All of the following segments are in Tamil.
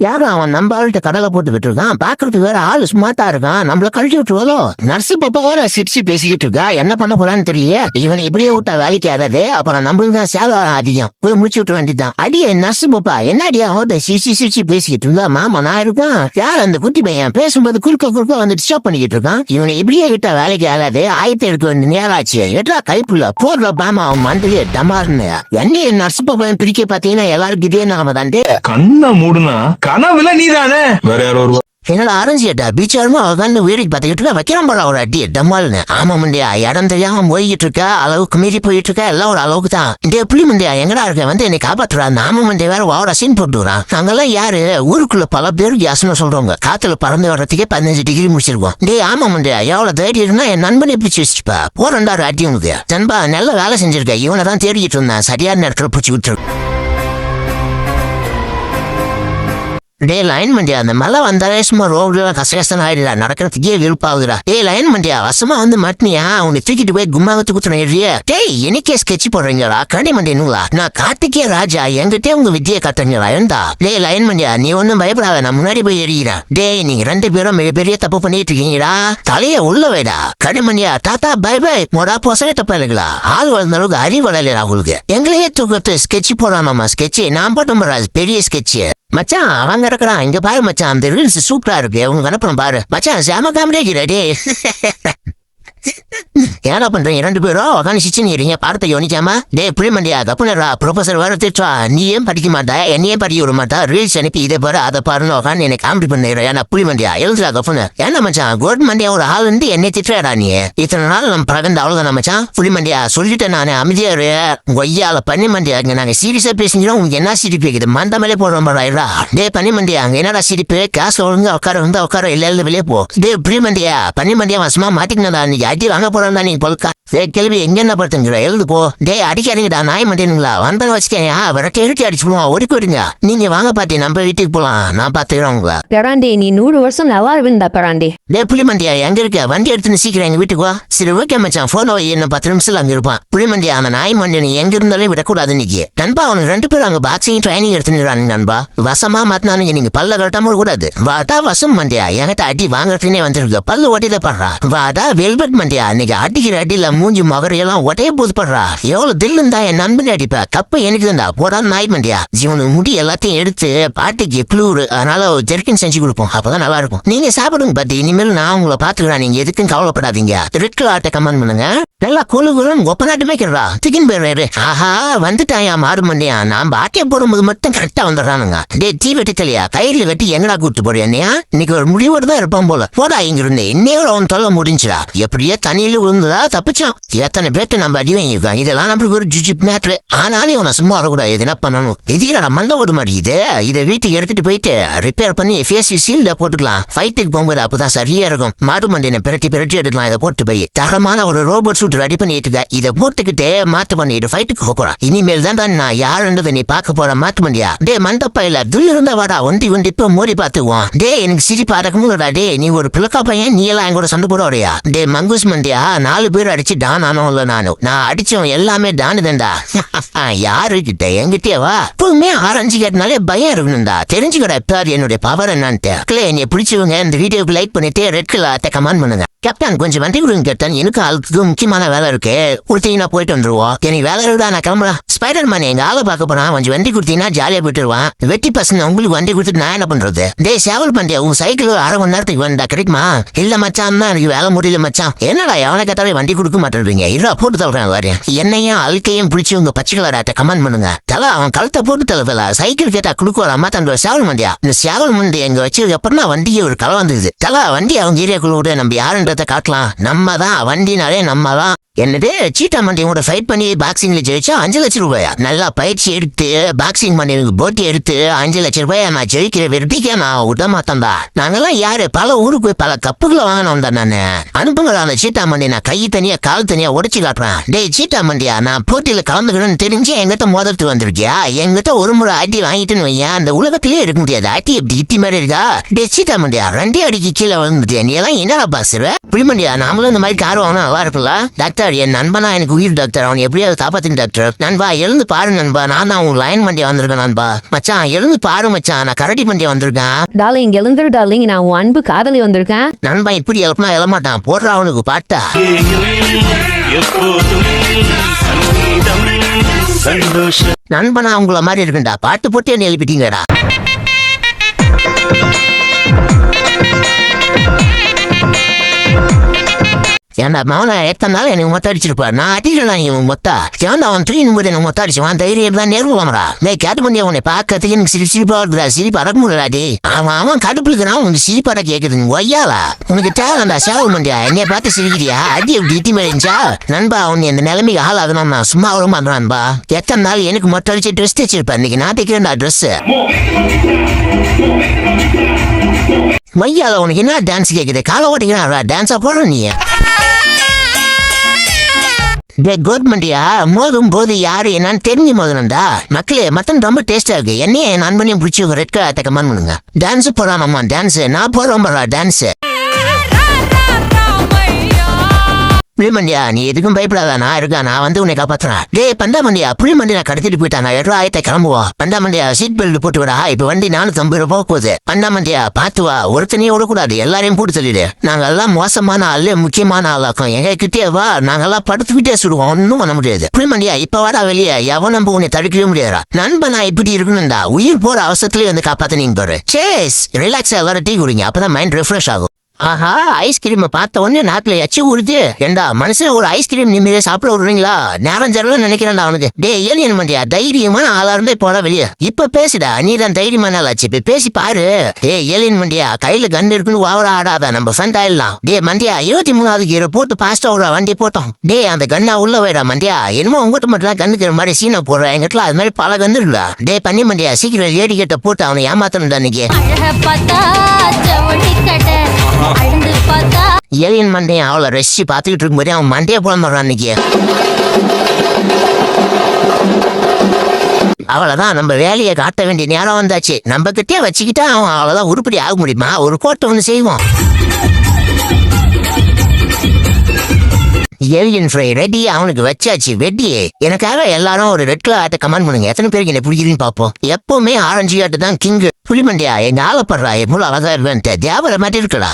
யாரும் அவன் நம்ம ஆள்கிட்ட கடலை போட்டு விட்டுருக்கான். பாக்குறதுக்கு வேற ஆளு ஸ்மார்ட்டா இருக்கான். நம்மள கழிச்சு விட்டுருவதோ. நர்ஸ் பாப்பா வேற சிரிச்சு பேசிக்கிட்டு இருக்கா. என்ன பண்ண போறான்னு தெரியல. இவனை இப்படியே விட்டா வேலைக்கு ஆகாது. அப்புறம் நம்மளுக்கு தான் சேவை அதிகம். போய் முடிச்சு விட்டு வேண்டியதான். அடியே நர்ஸ் பாப்பா என்ன அடியா அவட்ட சிரிச்சு பேசிக்கிட்டு இருந்தா. மாமா நான் இருக்கான். யார் அந்த குட்டி பையன் பேசும்போது குறுக்க வந்து டிஸ்டர்ப் பண்ணிக்கிட்டு இருக்கான். இவனை இப்படியே விட்டா வேலைக்கு ஆகாது. ஆயத்தை எடுக்க வேண்டிய நேரம் ஆச்சு. எட்ரா கைப்புள்ள போடுற பாமா அவன் மண்டலே டமாருன்னு. என்ன நர்ஸ் பாப்பா பிரிக்க பாத்தீங்கன்னா எல்லாருக்கும் இதே நாம தாண்டே. கண்ணா மூடுனா கனவுல நீதானே வேற யாரோ ஒரு என்னோட ஆரஞ்சிட்டா பீச்சாருமா அவன் வேடிக்கை பார்த்துக்கிட்டு வைக்கிறான் போல ஒரு அடி டம்மாள்னு. ஆமா முண்டியா இடம் தெரியாம போய்கிட்டு இருக்க. அளவுக்கு மீறி போயிட்டு இருக்க. எல்லாம் ஒரு அளவுக்கு தான். இந்த புளி முண்டியா எங்கடா இருக்க வந்து என்னை காப்பாற்றுறா. நாம முண்டிய வேற வாவர சீன் போட்டுறான். நாங்கெல்லாம் யாரு ஊருக்குள்ள பல பேர் கேஸ்னு சொல்றவங்க. காத்துல பறந்து வர்றதுக்கே 15 டிகிரி முடிச்சிருக்கோம். டே ஆமா முண்டியா எவ்வளவு தைரியம் இருந்தா என் நண்பனை பிடிச்சி வச்சுப்பா. போறண்டாரு அடி உனக்கு நண்பா நல்ல வேலை செஞ்சிருக்க. இவனை தான் தேடிக்கிட்டு இருந்தேன். சரியான நேரத்துல பிடிச்சி விட்டுரு. டே லைன் மண்டியா அந்த மழை வந்தாலே சும்மா ரோட்ல கசகசன் ஆயிடுடா. நடக்கிறதுக்கே விருப்பாகுதுடா. டே லைன் மண்டியா வசமா வந்து மாட்டினியா உன்னை தூக்கிட்டு போய் கும்மாவத்து குத்துன ஏறிய. டேய் எனக்கே ஸ்கெட்ச் போடுறீங்களா கண்டி மண்டியனுங்களா. நான் கார்த்திகே ராஜா என்கிட்டே உங்க வித்தியை கட்டுறீங்களா இருந்தா. டே லைன் மண்டியா நீ ஒன்னும் பயப்படாத. நான் முன்னாடி போய் எறிகிறேன். டேய் நீங்க 2 பேரும் மிகப்பெரிய தப்பு பண்ணிட்டு இருக்கீங்கடா. தலைய உள்ள வைடா. கண்டி மண்டியா டாட்டா பை பை மொடா போசவே தப்பா இருக்குங்களா. ஆள் வளர்ந்த அளவுக்கு அறிவு வளரல உங்களுக்கு. எங்களையே தூக்கத்து ஸ்கெட்ச் போடாமாமா. ஸ்கெட்ச் நான் போட்டோம் பெரிய ஸ்கெட்ச். மச்சான் அவங்க இருக்கிறான் இங்க பாரு மச்சான். அந்த ரீல்ஸ் சூப்பரா இருக்கு. உங்க அனுப்புறோம் பாரு மச்சான். செம காமெடியா டே. ஏடா பண்றீங்க 2 பேரும் உட்காந்து சிச்சுன்னு பாடத்தை யோனிச்சாமா. டே புளிமண்டியா கப்புனரா ப்ரொஃபசர் வேற திட்டா. நீ ஏன் படிக்க மாட்டா என்னையே படிக்க விட மாட்டா. ரீல்ஸ் அனுப்பி இதை பாரு அதை பாருன்னு உட்காந்து என்னை காமெடி பண்ணிடுறேன். ஏன்னா புளிமண்டியா எழுதுறா கப்புனர். ஏன்னா மச்சான் கோட் மண்டியா ஒரு ஆள் வந்து என்னை திட்டுறா. நீ இத்தனை நாள் நம்ம பிரகந்த அவ்வளவுதான் மச்சான். புளிமண்டியா சொல்லிட்டேன் நானே அமைதியாரு. கொய்யால பண்ணி மண்டியா இங்க நாங்க சீரியஸா பேசிக்கிறோம். உங்க என்ன சிரிப்பு இருக்குது மந்த மேலே போடுறோம் பாருடா. டே பண்ணி மண்டியா அங்க என்னடா சிரிப்பு. காசு ஒழுங்கு உட்கார இல்ல வெளியே போ. டே புளிமண்டியா பண்ணி மண்டியா வசமா மாட்டிக்கினதா. நீங்க அடி வாங்க போறோம் தான் நீங்க பொழுக்கா. கேள்வி எங்க என்ன படுத்துங்கிற எழுது போ. டே அடிக்காதீங்கடா நாய் மாட்டேனுங்களா. வந்தன வச்சுக்கேன் விரட்டி எடுத்து அடிச்சுடுவோம். ஒடி போயிடுங்க. நீங்க வாங்க பாத்தி நம்ம வீட்டுக்கு போலாம். நான் பாத்துக்கிறேன் உங்களா. பெராண்டி நீ 100 வருஷம் நல்லா இருந்தா பெராண்டி. டே புளிமண்டியா எங்க இருக்க வண்டி எடுத்துன்னு சீக்கிரம் எங்க வீட்டுக்கு வா. சரி ஓகே மச்சான் போனோ என்ன 10 நிமிஷத்துல அங்க இருப்பான். புளிமண்டியா அந்த நாய் மண்டியன் எங்க இருந்தாலும் விடக்கூடாது இன்னைக்கு. நண்பா அவனுக்கு 2 பேரும் அங்க பாக்ஸிங் ட்ரைனிங் எடுத்துன்னு நண்பா. வசமா மாத்தினானுங்க நீங்க பல்ல கட்டாம கூடாது. வாடா வசம் மண்டியா என்கிட்ட அடி வாங்கறதுனே வந்துருக்கு. பல்லு ஓட்டில படுறா. வாடா வெல்வெட் மண்டியா இன்னைக்கு அடிக்கிற அடியில மூஞ்சி மகரையெல்லாம் ஒட்டையே போது படுறா. எவ்வளவு தில் இருந்தா என் நண்பன் அடிப்பா. கப்ப எனக்கு இருந்தா போடா நாய் மண்டியா. ஜீவனு முடி எல்லாத்தையும் எடுத்து பாட்டிக்கு குளூர் அதனால ஜெர்கின் செஞ்சு கொடுப்போம். அப்பதான் நல்லா இருக்கும். நீங்க சாப்பிடுங்க பாத்தி. இனிமேல் நான் உங்களை பாத்துக்கிறேன். நீங்க எதுக்கும் கவலைப்படாதீங்க. ரெட் கலர் ஆட்டை கமெண்ட் பண்ணுங்க. நல்லா கொழுகுலும் ஒப்பநாட்டுமே கேட்றா. திக்கின் பேர் ஆஹா வந்துட்டாயா மாறு மண்டியா. நான் பாட்டியை போடும்போது மட்டும் கரெக்டா வந்துடுறானுங்க. டே தீ வெட்டித்தலையா கையில வெட்டி எங்கடா கூட்டு போறியா. இன்னைக்கு ஒரு முடிவோடு தான் இருப்பான் போல. போடா இங்க இருந்து இன்னையோட அவன் தொல்லை முடிஞ்சுடா. எப்படியே தண்ணியில விழுந்ததா தப்பிச்சான். எத்தனை பேர்ட்டு நம்ம அடி வாங்கிருக்கோம். இதெல்லாம் நம்மளுக்கு ஒரு ஜிஜிப் மேட்ரு. ஆனாலும் இவனை சும்மா வரக்கூடாது. இது என்ன பண்ணணும். எதிர மந்த ஓடு மாதிரி இதை வீட்டுக்கு எடுத்துட்டு போயிட்டு ரிப்பேர் பண்ணி ஃபேஸ் சீல்ட போட்டுக்கலாம். ஃபைட்டுக்கு போகும்போது அப்பதான் சரியா இருக்கும். மாட்டு மண்டியை பிரட்டி எடுக்கலாம். இதை போட்டு போய் தரமான ஒரு ரோபோட் சூட் ரெடி பண்ணிட்டு இதை போட்டுக்கிட்டே மாட்டு பண்ணிட்டு ஃபைட்டுக்கு போறான். இனிமேல் தான் நான் யாருன்றதை நீ பார்க்க போற மாட்டு மண்டியா. டே மண்டப்பையில துள் இருந்தா வாடா ஒண்டி இப்ப மோடி பாத்துக்குவோம். டே எனக்கு சிரிப்பு அடக்கமுடா. டே நீ ஒரு பிளக்கா பையன். நீ எல்லாம் எங்கூட சண்டை போட வரையா. டே மங்குஸ் மண்டியா 4 பேர் அடிச்சு டான் ஆனோம்ல. நான் அடிச்சவன் எல்லாமே டானு தண்டா. யாரு கிட்ட என்கிட்டயே வா. எப்பவுமே ஆரஞ்சு கேட்டனாலே பயம் இருக்கணும்டா. தெரிஞ்சுக்கடா இப்ப என்னுடைய பவர் என்னன்ட்டு. என்னை பிடிச்சவங்க இந்த வீடியோக்கு லைக் பண்ணிட்டு ரெட் கலர் கமெண்ட் பண்ணுங்க. கேப்டன் கொஞ்சம் வண்டி கொடுங்க கேப்டன். எனக்கு அதுக்கு முக்கியமான வேலை இருக்கு. கொடுத்தீங்கன்னா போயிட்டு வந்துருவோம். எனக்கு வேலை இருக்கா நான் கிளம்புறேன். ஸ்பைடர் மேன் எங்க ஆளை பார்க்க போறான். கொஞ்சம் வண்டி கொடுத்தீங்கன்னா ஜாலியா போயிட்டுருவான். வெட்டி பசங்க உங்களுக்கு வண்டி கொடுத்துட்டு நான் என்ன பண்றது. டே சேவல் பண்டியா உங்க சைக்கிள் 1/2 மணி நேரத்துக்கு வந்தா கிடைக்குமா. இல்ல மச்சான் தான் எனக்கு வேலை முடியல மச்சான். என்னடா எவனை கேட்டாலே வண்டி கொடுக்க மாட்டேறீங்க. இருடா போட்டு தள்ளுறேன் வரேன். என்னையும் அழுக்கையும் பிடிச்சி உங்க பச்சை கலராட்ட கமெண்ட் பண்ணுங்க. தலை அவன் கழுத்தை போட்டு தலை சைக்கிள் கேட்டா கொடுக்க வராமா தன்னோட சேவல் மண்டியா. இந்த சேவல் மண்டி எங்க வச்சு அப்புறம் வண்டியை ஒரு கலை வந்தது. தலை வண்டி அவங்க ஏரியாக்குள்ள விட நம்ம யாருன்றதை காட்டலாம். நம்ம தான் வண்டினாலே நம்ம தான். என்னது சீட்டா மண்டியோட ஃபைட் பண்ணி பாக்ஸிங்ல ஜெயிச்சா 5 லட்சம் ரூபாயா. நல்லா பயிற்சி எடுத்து பாக்ஸிங் பண்ணி போட்டி எடுத்து 5 லட்சம் ரூபாயா நான் ஜெயிக்கிற வெறுட்டிக்கா நான் விட மாட்டேன்டா. நாங்கெல்லாம் யாரு பல ஊருக்கு போய் பல கப்புகளை வாங்கினோம் தான். நானு அனுப்புங்களா அந்த சீட்டா மண்டி. நான் கை தனியா கால் தனியா உடைச்சு காட்டுறேன். டே சீட்டா மண்டியா நான் போட்டியில கலந்துக்கணும்னு தெரிஞ்சு எங்கிட்ட மோதத்து வந்திருக்கியா. எங்கிட்ட ஒரு முறை அடி வாங்கிட்டுன்னு வையன் அந்த உலகத்திலேயே இருக்க முடியாது. அடி எப்படி இட்டி மாதிரி இருக்கா. டே சீட்டா மண்டியா 2 அடிக்கு கீழே வந்துட்டியா. நீ எல்லாம் என்னடா பாசுற புளிமண்டியா. நாமளும் இந்த மாதிரி கார் வாங்கினா நல்லா இருக்குல்ல டாக்டர். டாக்டர் என் நண்பனா எனக்கு உயிர் டாக்டர் அவன் எப்படியாவது காப்பாத்துங்க டாக்டர். நண்பா எழுந்து பாரு நண்பா, நான் தான் உன் லைன் மண்டியா வந்திருக்கேன் நண்பா. மச்சான் எழுந்து பாரு மச்சான், நான் கரடி மண்டியா வந்திருக்கேன். டார்லிங் எழுந்துரு டார்லிங், நான் உன் அன்பு காதலி வந்திருக்கேன். நண்பா இப்படி எழுப்பினா எழமாட்டான், போடுறா அவனுக்கு பாட்டா. நண்பனா உங்கள மாதிரி இருக்குண்டா, பாட்டு போட்டு என்ன எழுப்பிட்டீங்கடா. ஏன்டா மவனை எத்தனை நாள் எனக்கு மொத்த அடிச்சிருப்பா, நான் அடிக்கலாம் இவன் மொத்தா. ஏன்டா அவன் தூயின் போது எனக்கு மொத்த அடிச்சுவான், தைரியம் தான் நேருவாமரா. நீ கேட்டு பண்ணி அவனை பார்க்கறதுக்கு எனக்கு சிரிப்பா இருக்குதா, சிரிப்பு அடக்க முடியலாடி. அவன் கடுப்பு இருக்கிறான், உனக்கு சிரிப்பாட கேட்குதுங்க ஒய்யாலா. உனக்கு தேவைண்டா சேவல் மண்டியா, என்னைய பார்த்து சிரிக்கிறியா, அடி அப்படி இட்டி மேலிச்சா. நண்பா அவன் இந்த நிலைமைக்கு ஆள் ஆகணும், நான் சும்மா வர மாட்டான்பா. எத்தனை நாள் எனக்கு மொத்த அடிச்சு ட்ரெஸ் தைச்சிருப்பேன், இன்னைக்கு நான் தைக்கிறேன்டா ட்ரெஸ். மையால உனக்கு என்ன டான்ஸ் கேக்குது, காலை ஓட்டிக்கிறான் டான்ஸா போடுற நீ. கவர்மெண்டியா மோதும் போது யாரு என்னன்னு தெரிஞ்சு மோதனண்டா. மக்களே மட்டன் ரொம்ப டேஸ்டா இருக்கு, என்னையே என் நண்பனையும் பிடிச்சி ஒரு ரெட் கலர் கமெண்ட் பண்ணுங்க. டான்ஸ் போறாமம்மா டான்ஸ், நான் போறோம் டான்ஸ். புளிமண்டியா நீ எதுக்கும் பயப்படாத, நான் இருக்கேன், நான் வந்து உன்னை காப்பாத்துறேன். டே பண்டாமண்டியா புளிமண்டி நான் கடத்திட்டு போயிட்டான், நான் 7 கிளம்புவோம். பண்டாமண்டியா சீட் பெல்ட் போட்டு விடா, இப்ப வண்டி 450 ரூபாய் போகுது. பண்டாமண்டியா பாத்து வா, ஒருத்தனையே விடக்கூடாது, எல்லாரையும் போட்டு சொல்லிடு. நாங்க எல்லாம் மோசமான ஆளு, முக்கியமான ஆளாக்கும், எங்க கிட்டே வா, நாங்கெல்லாம் படுத்துக்கிட்டே சுடுவோம், ஒன்னும் பண்ண முடியாது. புளிமண்டியா இப்ப வாடா வெளியே, எவன் நம்ம உன்னை தடுக்கவே முடியாதா. நண்பனா இப்படி இருக்கணும்டா, உயிர் போற அவசரத்துலயே வந்து காப்பாத்த நீங்க பாரு. சேஸ் ரிலாக்ஸா எல்லாரும் டீ குடிங்க, அப்பதான் மைண்ட் ரிஃப்ரெஷ் ஆகும். ஆஹா ஐஸ்கிரீம் பார்த்த உடனே நாக்குல எச்சி ஊறுது. ஏண்டா மனுஷன் ஒரு ஐஸ்கிரீம் நிம்மதியா சாப்பிட விடுறீங்களா, நேரம் ஜரலாம் நினைக்கிறேன்டா அவனுக்கு. டே ஏலியன் மண்டியா தைரியமான ஆளா இருந்தே போட வெளியே. இப்ப பேசுடா, நீ தான் தைரியமான ஆளாச்சு, இப்ப பேசி பாரு. டே ஏலியன் மண்டியா கையில கன் இருக்குன்னு ஓவரா ஆடாத, நம்ம ஃப்ரெண்ட் ஆயிடலாம். டே மண்டியா 23வது கீரை போட்டு பாஸ்டா ஒரு வண்டி போட்டோம். டே அந்த கண்ணா உள்ள வைடா மண்டியா, என்னமோ உங்ககிட்ட மட்டும் கண்ணுக்கிற மாதிரி சீனை போடுற, எங்கிட்ட அது மாதிரி பல கண்ணு இருக்குல்ல. டே பண்ணி மண்டியா சீக்கிரம் ஏடி கிட்ட போட்டு அவனை ஏமாத்தணும்டா இன்னைக்கு. ஏலியன் மண்டையை அவளை ரசி பார்த்துக்கிட்டு இருக்கும்போதே அவன் மண்டையை போல மாறான் அன்னைக்கு. அவளைதான் நம்ம வேலையை காட்ட வேண்டிய நேரம் வந்தாச்சு. நம்ம கிட்டே வச்சுக்கிட்டா அவன் அவ்வளவுதான் உருப்படி ஆக முடியுமா, ஒரு கோட்டை ஒன்று செய்வோம். ஏலியன் ஃப்ரை ரெடி, அவனுக்கு வச்சாச்சு வெட்டி. எனக்காக எல்லாரும் ஒரு ரெட் கலர் ஆட்டை கமெண்ட் பண்ணுங்க, எத்தனை பேருக்கு என்ன பிடிக்குதுன்னு பார்ப்போம். எப்பவுமே ஆரஞ்சு ஆட்டு தான் கிங்கு. புளிமண்டியா எங்க ஆளப்படுறா, எவ்வளவு அழகா இருவேன்ட்டு தேவரை மாதிரி இருக்கடா.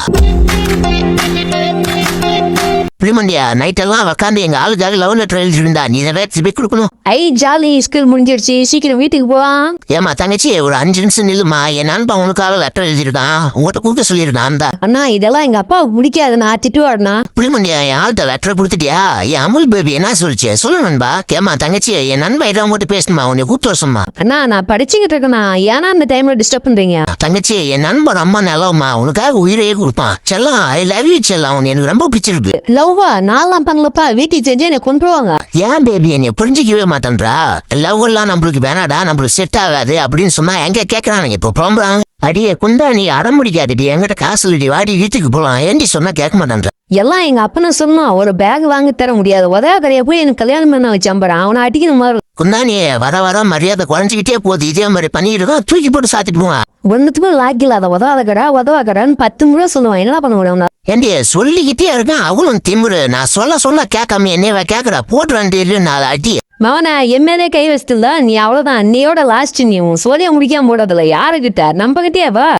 புளிமண்டியா நைட்டெல்லாம் உட்காந்து எங்க ஆளுக்காக லவ் லெட்டர் எழுதிருந்தா, நீ நிறைய திருப்பி கொடுக்கணும். ஐ ஜாலி, ஸ்கூல் முடிஞ்சிருச்சு, சீக்கிரம் வீட்டுக்கு போவான். ஏமா தங்கச்சி ஒரு 5 நிமிஷம் நில்லுமா, என் நண்பன் உனக்காக லெட்டர் எழுதிருக்கான், உங்கள்கிட்ட கொடுக்க சொல்லியிருக்கான். அந்த அண்ணா இதெல்லாம் எங்க அப்பா பிடிக்காது, நான் திட்டுவாருண்ணா. புளிமண்டியா என் ஆள்கிட்ட லெட்டர் கொடுத்துட்டியா, என் அமுல் பேபி என்ன சொல்லிச்சு சொல்லு நண்பா. கேமா தங்கச்சி என் நண்பன் இடம் போட்டு பேசணுமா, உன்னை கூப்பிட்டு வரணுமா. அண்ணா நான் படிச்சுக்கிட்டு இருக்கேண்ணா, ஏன்னா அந்த டைம்ல டிஸ்டர்ப் பண்றீங்க. தங்கச்சி என் நண்பன் அம்மா நல்லவமா, உனக்காக உயிரையே கொடுப்பான். செல்லம் ஐ லவ் யூ செல்லம், உன் எனக்கு ரொம்ப பிடிச்சிருக்கு. லவ்வா நான்லாம் பண்ணலப்பா, வீட்டுக்கு செஞ்சு என்னை கொண்டு போவாங்க. ஏன் பேபி என்னை புரிஞ்சிக்கவே மாட்டேன்றா, லவ் எல்லாம் நம்மளுக்கு வேணாடா, நம்மளுக்கு செட் ஆகாது அப்படின்னு சொன்னா எங்க கேட்கறானுங்க இப்போ புலம்புறாங்க. அடியே குண்டா நீ அடம் முடிக்காதடி, என்கிட்ட காசு இல்லடி, வாடி வீட்டுக்கு போலாம் ஏண்டி சொன்னா கேட்க மாட்டேன்ற. எல்லாம் எங்க அப்பனை சொன்னா ஒரு பேக் வாங்கி தர முடியாது, உதவியா போய் எனக்கு கல்யாணம் பண்ண வச்சம்பறான், அவனை அடிக்கணும் மாதிரி. குண்டா நீ வர வர மரியாதை குறைஞ்சிக்கிட்டே போகுது, இதே மாதிரி பண்ணிட்டு தான் தூக்கி போட்டு சாத்திட்டு போவான். ஒன்னுத்துக்கும் லாக் இல்லாத உதவாக்கடான்னு 10 முறை சொல்லுவான், என்ன பண்ண முடியும். ஏண்டி சொல்லிக்கிட்டே இருக்கான் அவளும் திமுரு, நான் சொல்ல கேட்காம என்னையவ கேட்கறா, போட்டு வேண்டிய 4 அடி. மவனா எம்எல்ஏ கை வச்சிருந்தா நீ அவ்வளவுதான், அன்னையோட லாஸ்ட், நீ சோழிய முடிக்காம போடுறதுல யாருகிட்ட, நம்ம கிட்டே வா.